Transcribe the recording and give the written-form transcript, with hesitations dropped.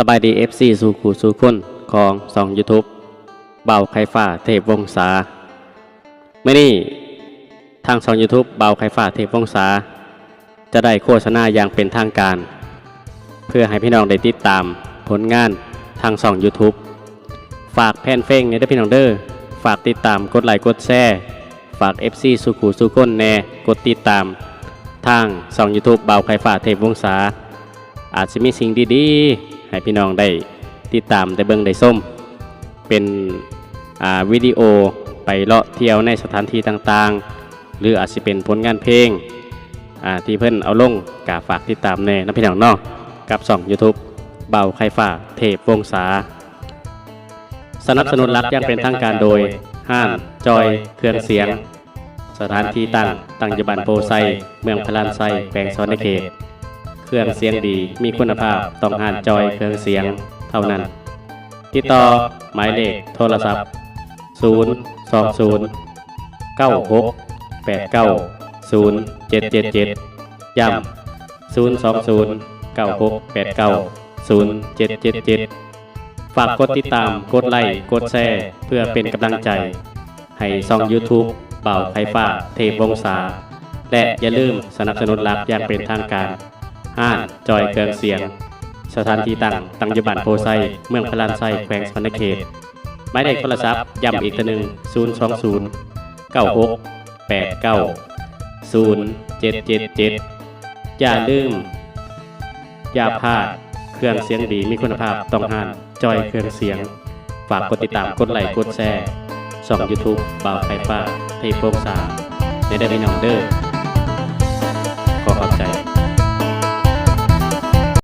สบายดีFC สู่ขู่สู่คนของ2 YouTube เบาไข่ฟ้าเทพวงศาเมื่อนี้ทาง2 YouTube เบาไข่ฟ้าเทพวงศาจะได้โฆษณาอย่างเป็นทางการเพื่อให้พี่น้องได้ติดตามผลงานทาง2 YouTube ฝากแพนเฟ้งในเด้อพี่น้องเด้อฝากติดตามกดไลค์กดแชร์ฝาก FC สู่ขู่สู่คนแน่กดติดตามทาง2 YouTube เบาไข่ฟ้าเทพวงศาอาจจะมีสิ่งดีๆให้พี่น้องได้ติดตามได้เบิ่งได้ส้มเป็นวิดีโอไปเลาะเที่ยวในสถานที่ต่างๆหรืออาจจะเป็นผลงานเพลงที่เพิ่นเอาลงกาฝากติดตามแน่นะพี่น้องเนาะกับ2 YouTube เบาไข่ฟ้าเทพวงศาสนับสนุนรับอย่างเป็นทางการโดยห้างจอยเครื่องเสียงสถานที่ตั้งอยู่บ้านโพไซเมืองพลานไซแขวงสวรรณเขตเครื่องเสียงดีมีคุณภาพต้องห้างจอยเครื่องเสียงเท่านั้นติดต่อหมายเลขโทรศัพท์020 96 89 0777ย้ำ020 96 89 0777ฝากกดติดตามกดไลค์กดแชร์เพื่อเป็นกำลังใจให้ช่อง YouTube เบาไข่ฟ้าเทพวงศาและอย่าลืมสนับสนุนรับอย่างเป็นทางการห้างจอยเครื่องเสียงสถานที่ตั้งอยู่บ้านโพไซเมืองพลานไซแขวงสวรรณเขตหมายเลขโทรศัพท์ย้ำอีกตัวหนึ่ง020 96 89 0777อย่าลืมอย่าพลาดเครื่องเสียงดีมีคุณภาพต้องห้างจอยเครื่องเสียงฝากกดติดตามกดไลค์กดแชร์ช่อง YouTube เบาไข่ฟ้าเทพวงศาในเด้อพี่น้องเด้อ